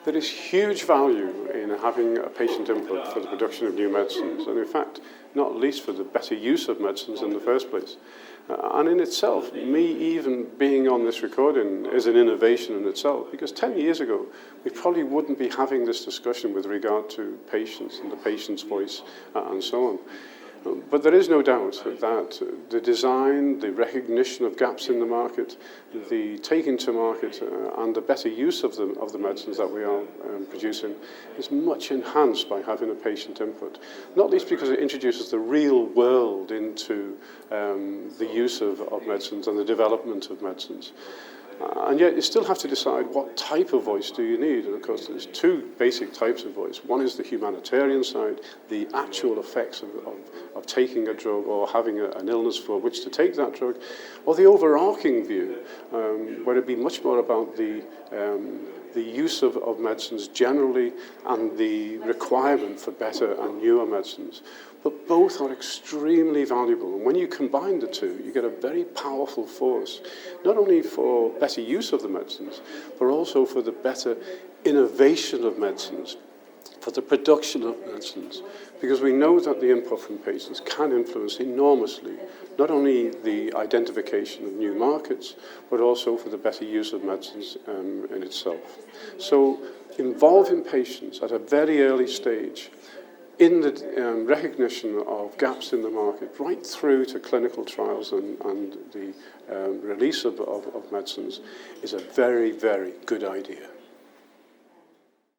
There is huge value in having a patient input for the production of new medicines, and in fact, not least for the better use of medicines in the first place. And in itself, me even being on this recording is an innovation in itself, because 10 years ago, we probably wouldn't be having this discussion with regard to patients and the patient's voice and so on. But there is no doubt that the design, the recognition of gaps in the market, the taking to market and the better use of the medicines that we are producing is much enhanced by having a patient input. Not least because it introduces the real world into the use of medicines and the development of medicines. And yet you still have to decide what type of voice do you need. And of course there's two basic types of voice. One is the humanitarian side, the actual effects of taking a drug or having an illness for which to take that drug, or the overarching view, where it'd be much more about the use of medicines generally and the requirement for better and newer medicines. But both are extremely valuable. And when you combine the two, you get a very powerful force, not only for better use of the medicines, but also for the better innovation of medicines, for the production of medicines. Because we know that the input from patients can influence enormously, not only the identification of new markets, but also for the better use of medicines in itself. So involving patients at a very early stage in the recognition of gaps in the market, right through to clinical trials and the release of medicines, is a very, very good idea.